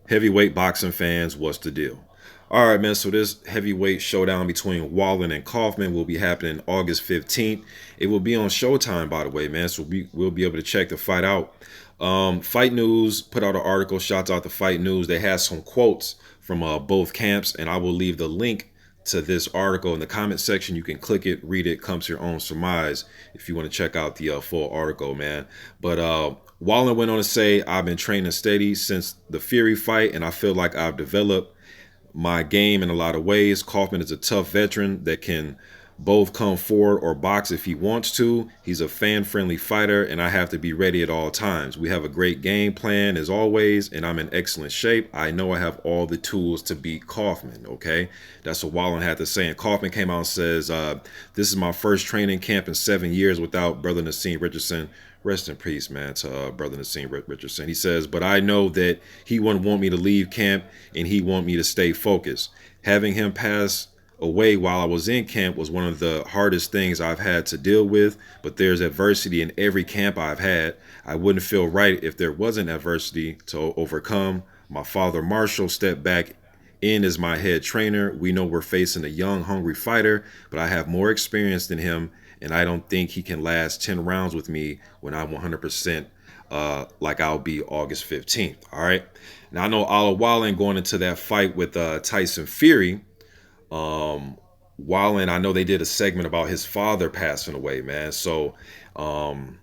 Heavyweight boxing fans, what's the deal? All right, man. So this heavyweight showdown between Wallin and Kauffman will be happening August 15th. It will be on Showtime, by the way, man. So we'll be able to check the fight out. Fight News put out an article. Shouts out to Fight News. They had some quotes from both camps, and I will leave the link to this article in the comment section. You can click it, read it, come to your own surmise if you want to check out the full article, man. But Wallin went on to say, I've been training steady since the Fury fight, and I feel like I've developed my game in a lot of ways. Kauffman is a tough veteran that can both come forward or box if he wants to. He's a fan-friendly fighter, and I have to be ready at all times. We have a great game plan as always, and I'm in excellent shape. I know I have all the tools to beat Kauffman, okay? That's what Wallin had to say. And Kauffman came out and says, this is my first training camp in 7 years without Brother Nassim Richardson. Rest in peace, man, to Brother Nassim Richardson. He says, but I know that he wouldn't want me to leave camp, and he want me to stay focused. Having him pass away while I was in camp was one of the hardest things I've had to deal with, but there's adversity in every camp I've had. I wouldn't feel right if there wasn't adversity to overcome. My father Marshall stepped back in as my head trainer. We know we're facing a young, hungry fighter, but I have more experience than him, and I don't think he can last 10 rounds with me when I'm 100% like I'll be August 15th. All right. Now I know Otto Wallin going into that fight with Tyson Fury. Wallin, I know they did a segment about his father passing away, man. So, um,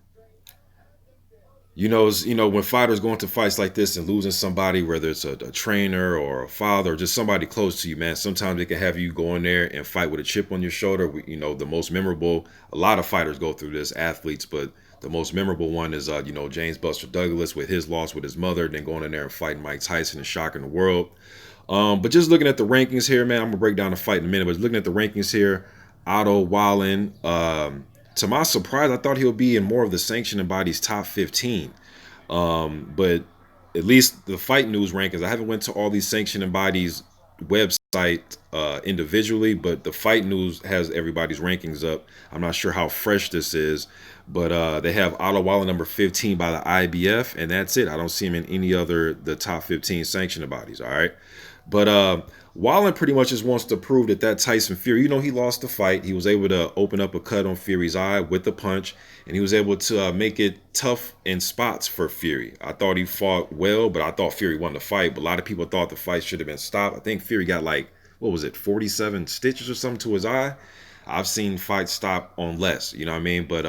when fighters go into fights like this and losing somebody, whether it's a trainer or a father or just somebody close to you, man, sometimes it can have you go in there and fight with a chip on your shoulder. The most memorable, a lot of fighters go through this, athletes, but the most memorable one is, James Buster Douglas with his loss with his mother, then going in there and fighting Mike Tyson and shocking the world. But just looking at the rankings here, man, I'm gonna break down the fight in a minute. But looking at the rankings here, Otto Wallin, to my surprise, I thought he'll be in more of the sanctioning body's top 15. But at least the Fight News rankings, I haven't went to all these sanctioning bodies website individually, but the Fight News has everybody's rankings up. I'm not sure how fresh this is, but they have Otto Wallin number 15 by the IBF, and that's it. I don't see him in any other the top 15 sanctioning bodies. All right. But Wallin pretty much just wants to prove that Tyson Fury, he lost the fight. He was able to open up a cut on Fury's eye with the punch, and he was able to make it tough in spots for Fury. I thought he fought well, but I thought Fury won the fight. But a lot of people thought the fight should have been stopped. I think Fury got 47 stitches or something to his eye. I've seen fights stop on less, you know what I mean? But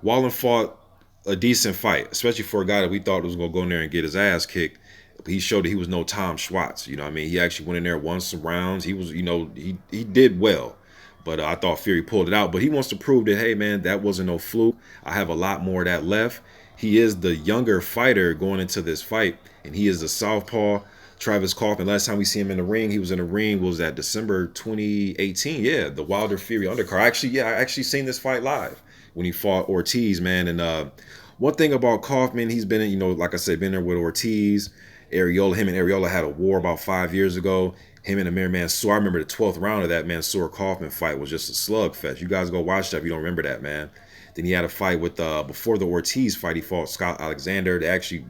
Wallin fought a decent fight, especially for a guy that we thought was going to go in there and get his ass kicked. He showed that he was no Tom Schwartz. You know what I mean? He actually went in there, won some rounds. He was, he did well. But I thought Fury pulled it out. But he wants to prove that, hey, man, that wasn't no fluke. I have a lot more of that left. He is the younger fighter going into this fight, and he is the southpaw. Travis Kauffman, last time we see him in the ring, he was in the ring, was that December 2018? Yeah, the Wilder Fury undercard. I actually seen this fight live when he fought Ortiz, man. And one thing about Kauffman, he's been in, like I said, been there with Ortiz. Him and Areola had a war about 5 years ago. Him and Amir Mansour, I remember the 12th round of that Mansour Kauffman fight was just a slugfest. You guys go watch that if you don't remember that, man. Then he had a fight with, before the Ortiz fight, he fought Scott Alexander. They actually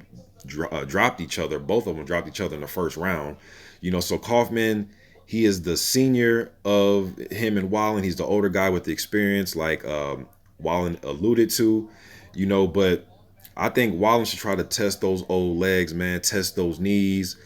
dropped each other. Both of them dropped each other in the first round. So Kauffman, he is the senior of him and Wallin. He's the older guy with the experience, like Wallin alluded to, but I think Wallin should try to test those old legs, man. Test those knees,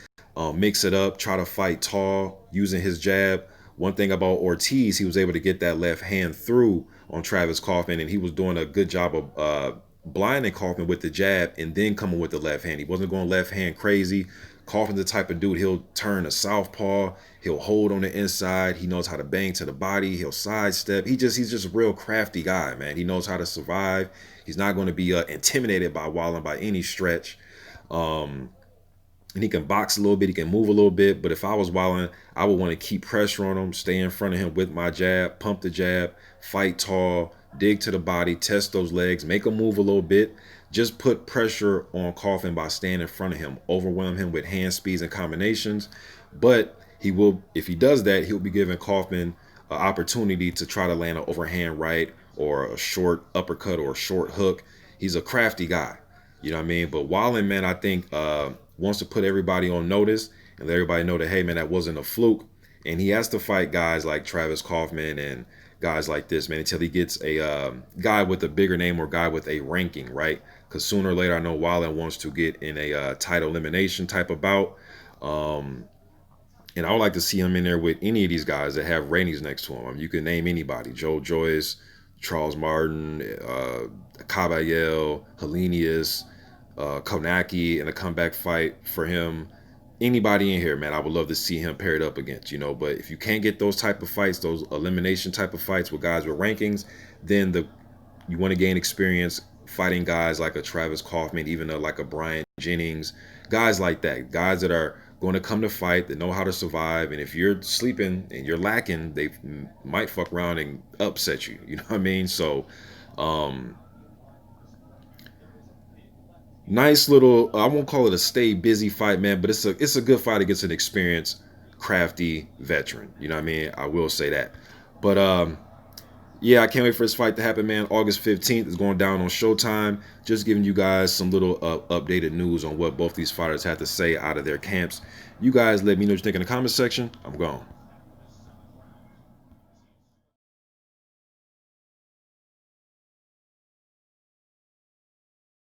mix it up, try to fight tall using his jab. One thing about Ortiz, he was able to get that left hand through on Travis Kauffman, and he was doing a good job of blinding Kauffman with the jab and then coming with the left hand. He wasn't going left hand crazy. Kauffman's the type of dude, he'll turn a southpaw, he'll hold on the inside, he knows how to bang to the body, he'll sidestep. He's just a real crafty guy, man. He knows how to survive. He's not going to be intimidated by Wallin by any stretch. And he can box a little bit, he can move a little bit. But if I was Wallin, I would want to keep pressure on him, stay in front of him with my jab, pump the jab, fight tall, dig to the body, test those legs, make him move a little bit. Just put pressure on Kauffman by staying in front of him, overwhelm him with hand speeds and combinations. But he will, if he does that, he'll be giving Kauffman an opportunity to try to land an overhand right or a short uppercut or a short hook. He's a crafty guy. You know what I mean? But Wallin, man, I think wants to put everybody on notice and let everybody know that, hey, man, that wasn't a fluke. And he has to fight guys like Travis Kauffman and guys like this, man, until he gets a guy with a bigger name or guy with a ranking, right? Because sooner or later, I know Wallin wants to get in a title elimination type of bout. Um, and I would like to see him in there with any of these guys that have ratings next to him. I mean, you can name anybody: Joe Joyce, Charles Martin, Caballel, Helenius, Konaki, in a comeback fight for him. Anybody in here, man, I would love to see him paired up against, you know. But if you can't get those type of fights, those elimination type of fights with guys with rankings, then you want to gain experience fighting guys like a Travis Kauffman, even like a Brian Jennings, guys like that, guys that are going to come to fight, that know how to survive. And if you're sleeping and you're lacking, they might fuck around and upset you. You know what I mean? So, um, nice little. I won't call it a stay busy fight, man, but it's a good fight against an experienced, crafty veteran. You know what I mean? I will say that. But yeah, I can't wait for this fight to happen, man. August 15th is going down on Showtime. Just giving you guys some little updated news on what both these fighters had to say out of their camps. You guys let me know what you think in the comment section. I'm gone.